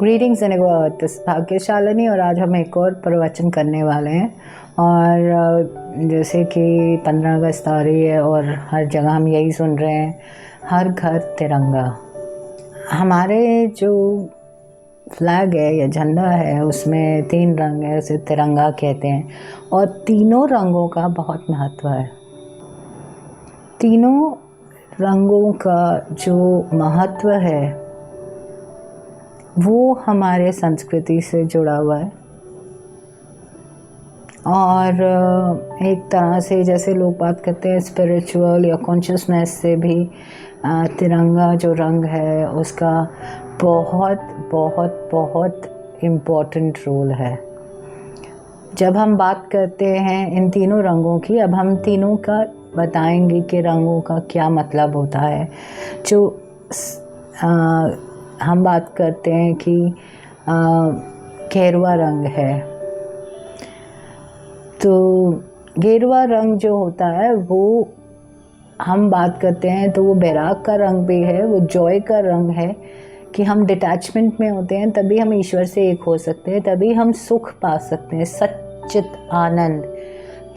Greetings and भाग्यशालिनी, और आज हम एक और प्रवचन करने वाले हैं। और जैसे कि 15 अगस्त आ रही है और हर जगह हम यही सुन रहे हैं, हर घर तिरंगा। हमारे जो फ्लैग है या झंडा है उसमें 3 रंग है, उसे तिरंगा कहते हैं। और तीनों रंगों का बहुत महत्व है। तीनों रंगों का जो महत्व है वो हमारे संस्कृति से जुड़ा हुआ है। और एक तरह से जैसे लोग बात करते हैं स्पिरिचुअल या कॉन्शियसनेस से भी तिरंगा जो रंग है उसका बहुत बहुत बहुत इम्पोर्टेंट रोल है। जब हम बात करते हैं इन तीनों रंगों की, अब हम तीनों का बताएंगे कि रंगों का क्या मतलब होता है। जो हम बात करते हैं कि गेरुआ रंग है, तो गेरुआ रंग जो होता है वो हम बात करते हैं तो वो बैराग का रंग भी है, वो जॉय का रंग है कि हम डिटैचमेंट में होते हैं तभी हम ईश्वर से एक हो सकते हैं, तभी हम सुख पा सकते हैं, सच्चित आनंद।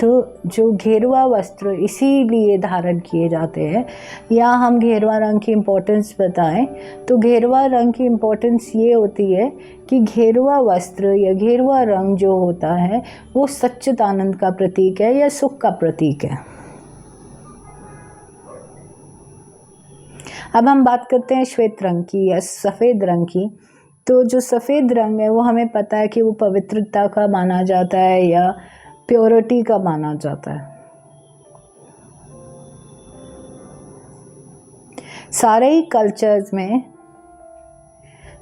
तो जो गेरुआ वस्त्र इसीलिए धारण किए जाते हैं। या हम गेरुआ रंग की इम्पोर्टेंस बताएं तो गेरुआ रंग की इम्पोर्टेंस ये होती है कि गेरुआ वस्त्र या गेरुआ रंग जो होता है वो सच्चित आनंद का प्रतीक है या सुख का प्रतीक है। अब हम बात करते हैं श्वेत रंग की या सफ़ेद रंग की। तो जो सफ़ेद रंग है वो हमें पता है कि वो पवित्रता का माना जाता है या प्योरिटी का माना जाता है। सारे ही कल्चर्स में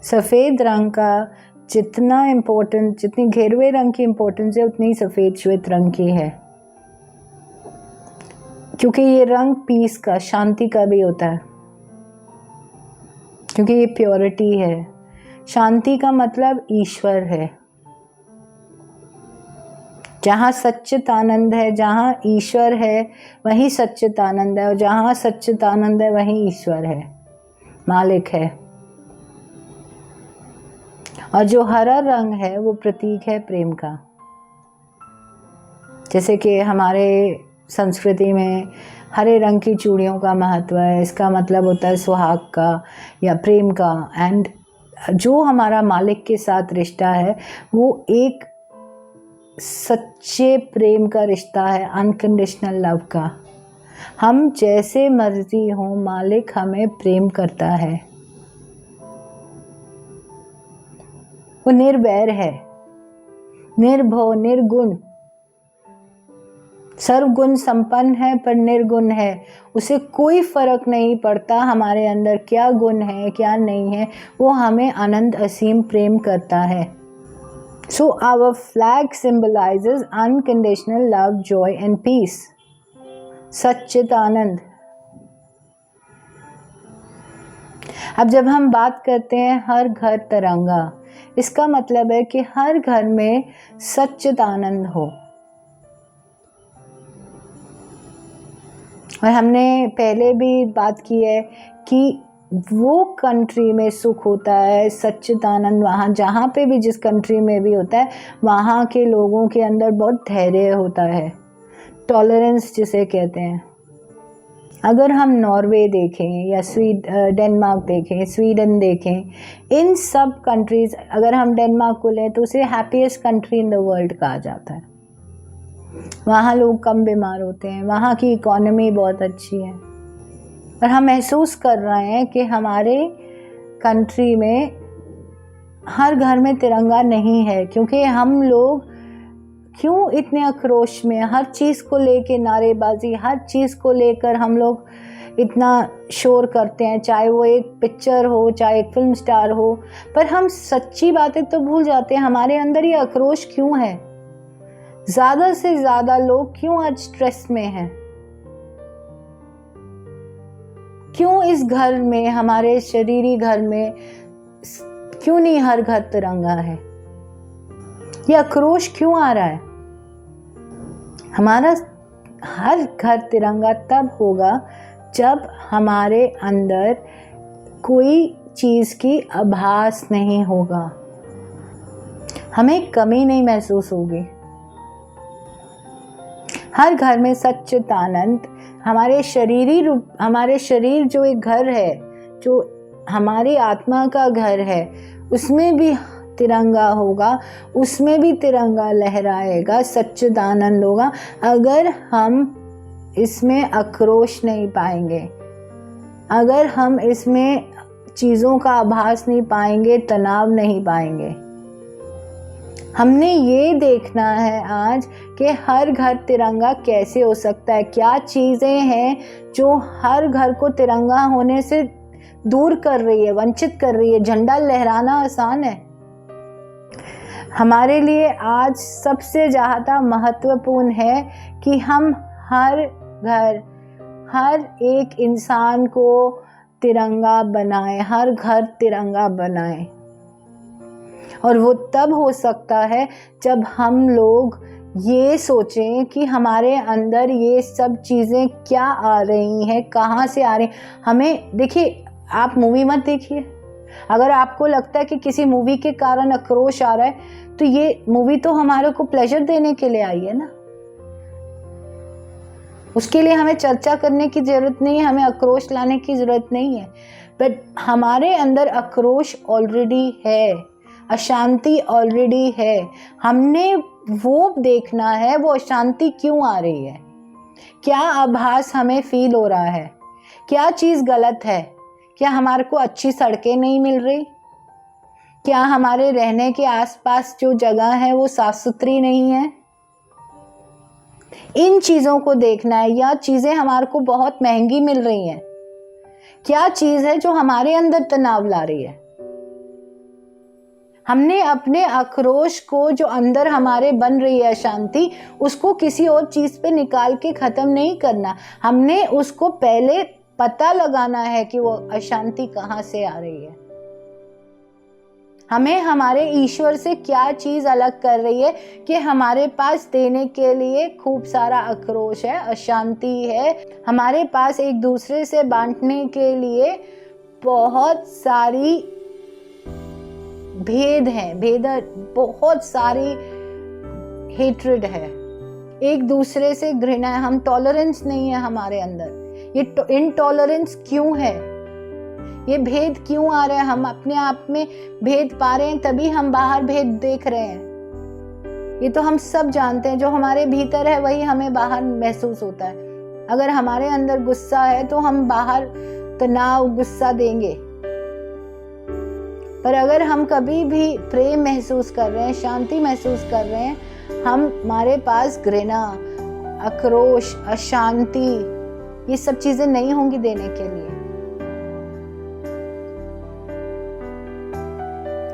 सफ़ेद रंग का जितना इम्पोर्टेंस, जितनी गेरुए रंग की इम्पोर्टेंस है उतनी सफ़ेद श्वेत रंग की है, क्योंकि ये रंग पीस का, शांति का भी होता है, क्योंकि ये प्योरिटी है। शांति का मतलब ईश्वर है। जहाँ सच्चित आनंद है, जहाँ ईश्वर है वहीं सच्चित आनंद है, और जहाँ सच्चित आनंद है वहीं ईश्वर है, मालिक है। और जो हरा रंग है वो प्रतीक है प्रेम का। जैसे कि हमारे संस्कृति में हरे रंग की चूड़ियों का महत्व है, इसका मतलब होता है सुहाग का या प्रेम का। एंड जो हमारा मालिक के साथ रिश्ता है वो एक सच्चे प्रेम का रिश्ता है, अनकंडीशनल लव का। हम जैसे मर्जी हो, मालिक हमें प्रेम करता है। वो निर्वैर है, निर्भव, निर्गुण, सर्वगुण संपन्न है पर निर्गुण है। उसे कोई फर्क नहीं पड़ता हमारे अंदर क्या गुण है क्या नहीं है, वो हमें अनंत असीम प्रेम करता है। So our flag symbolizes unconditional love, joy and peace. सच्चित आनंद। अब जब हम बात करते हैं हर घर तिरंगा, इसका मतलब है कि हर घर में सच्चित आनंद हो। और हमने पहले भी बात की है कि वो कंट्री में सुख होता है, सच्चित आनंद वहाँ जहाँ पे भी, जिस कंट्री में भी होता है, वहाँ के लोगों के अंदर बहुत धैर्य होता है, टॉलरेंस जिसे कहते हैं। अगर हम नॉर्वे देखें या डेनमार्क देखें, स्वीडन देखें, इन सब कंट्रीज़, अगर हम डेनमार्क को लें तो उसे happiest country in the world कहा जाता है। वहाँ लोग कम बीमार होते हैं, वहाँ की इकोनॉमी बहुत अच्छी है। और हम महसूस कर रहे हैं कि हमारे कंट्री में हर घर में तिरंगा नहीं है, क्योंकि हम लोग क्यों इतने आक्रोश में, हर चीज़ को लेके नारेबाजी, हर चीज़ को लेकर हम लोग इतना शोर करते हैं, चाहे वो एक पिक्चर हो, चाहे एक फिल्म स्टार हो, पर हम सच्ची बातें तो भूल जाते हैं। हमारे अंदर ये आक्रोश क्यों है? ज़्यादा से ज़्यादा लोग क्यों आज स्ट्रेस में हैं? क्यों इस घर में, हमारे शरीरी घर में क्यों नहीं हर घर तिरंगा है? ये आक्रोश क्यों आ रहा है? हमारा हर घर तिरंगा तब होगा जब हमारे अंदर कोई चीज़ की आभास नहीं होगा, हमें कमी नहीं महसूस होगी। हर घर में सच्चिदानंद हमारे शरीर जो एक घर है, जो हमारी आत्मा का घर है, उसमें भी तिरंगा होगा, उसमें भी तिरंगा लहराएगा, सच्चिदानंद होगा। अगर हम इसमें आक्रोश नहीं पाएंगे, अगर हम इसमें चीज़ों का आभास नहीं पाएंगे, तनाव नहीं पाएंगे। हमने ये देखना है आज कि हर घर तिरंगा कैसे हो सकता है, क्या चीज़ें हैं जो हर घर को तिरंगा होने से दूर कर रही है, वंचित कर रही है। झंडा लहराना आसान है, हमारे लिए आज सबसे ज़्यादा महत्वपूर्ण है कि हम हर घर, हर एक इंसान को तिरंगा बनाएं, हर घर तिरंगा बनाएं। और वो तब हो सकता है जब हम लोग ये सोचें कि हमारे अंदर ये सब चीज़ें क्या आ रही हैं, कहाँ से आ रही हैं। हमें देखिए, आप मूवी मत देखिए, अगर आपको लगता है कि किसी मूवी के कारण आक्रोश आ रहा है, तो ये मूवी तो हमारे को प्लेजर देने के लिए आई है ना, उसके लिए हमें चर्चा करने की ज़रूरत नहीं है, हमें आक्रोश लाने की ज़रूरत नहीं है। बट हमारे अंदर आक्रोश ऑलरेडी है, अशांति ऑलरेडी है, हमने वो देखना है वो अशांति क्यों आ रही है, क्या आभास हमें फील हो रहा है, क्या चीज़ गलत है, क्या हमारे को अच्छी सड़कें नहीं मिल रही, क्या हमारे रहने के आसपास जो जगह है वो साफ सुथरी नहीं है। इन चीज़ों को देखना है, या चीज़ें हमारे को बहुत महंगी मिल रही हैं, क्या चीज़ है जो हमारे अंदर तनाव ला रही है। हमने अपने आक्रोश को, जो अंदर हमारे बन रही है अशांति, उसको किसी और चीज़ पे निकाल के ख़त्म नहीं करना, हमने उसको पहले पता लगाना है कि वो अशांति कहाँ से आ रही है, हमें हमारे ईश्वर से क्या चीज़ अलग कर रही है कि हमारे पास देने के लिए खूब सारा आक्रोश है, अशांति है, हमारे पास एक दूसरे से बांटने के लिए बहुत सारी भेद हैं, बहुत सारी हेट्रेड है, एक दूसरे से घृणा है, हम टॉलरेंस नहीं है हमारे अंदर। ये इनटॉलरेंस क्यों है, ये भेद क्यों आ रहे हैं, हम अपने आप में भेद पा रहे हैं तभी हम बाहर भेद देख रहे हैं। ये तो हम सब जानते हैं, जो हमारे भीतर है वही हमें बाहर महसूस होता है। अगर हमारे अंदर गुस्सा है तो हम बाहर तनाव, गुस्सा देंगे, पर अगर हम कभी भी प्रेम महसूस कर रहे हैं, शांति महसूस कर रहे हैं, हमारे पास घृणा, आक्रोश, अशांति, ये सब चीजें नहीं होंगी देने के लिए।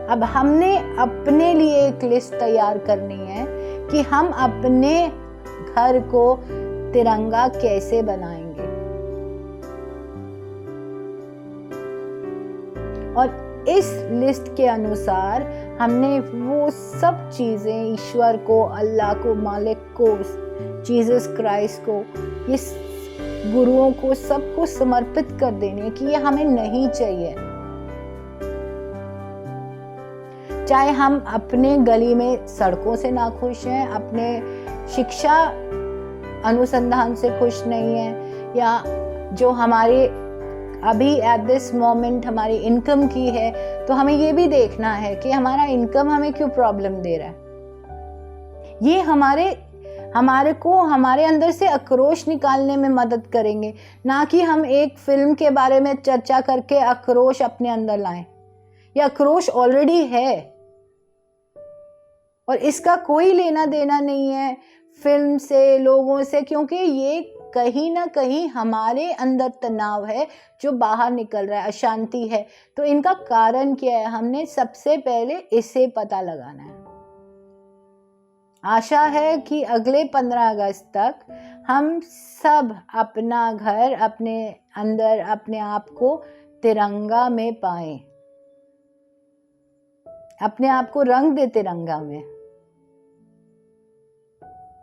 अब हमने अपने लिए एक लिस्ट तैयार करनी है कि हम अपने घर को तिरंगा कैसे बनाएंगे, और इस लिस्ट के अनुसार हमने वो सब चीज़ें ईश्वर को, अल्लाह को, मालिक को, जीसस क्राइस्ट को, इस गुरुओं को, सबको समर्पित कर देने कि ये हमें नहीं चाहिए। चाहे हम अपने गली में सड़कों से ना खुश हैं, अपने शिक्षा अनुसंधान से खुश नहीं हैं, या जो हमारे अभी एट दिस मोमेंट हमारी इनकम की है, तो हमें ये भी देखना है कि हमारा इनकम हमें क्यों प्रॉब्लम दे रहा है। ये हमारे को हमारे अंदर से आक्रोश निकालने में मदद करेंगे, ना कि हम एक फिल्म के बारे में चर्चा करके आक्रोश अपने अंदर लाएं। ये आक्रोश ऑलरेडी है और इसका कोई लेना देना नहीं है फिल्म से, लोगों से, क्योंकि ये कहीं ना कहीं हमारे अंदर तनाव है जो बाहर निकल रहा है, अशांति है। तो इनका कारण क्या है, हमने सबसे पहले इसे पता लगाना है। आशा है कि अगले 15 अगस्त तक हम सब अपना घर, अपने अंदर अपने आप को तिरंगा में पाएं, अपने आप को रंग दे तिरंगा में,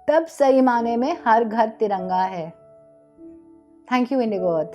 तब सही माने में हर घर तिरंगा है। Thank you Indigo earth.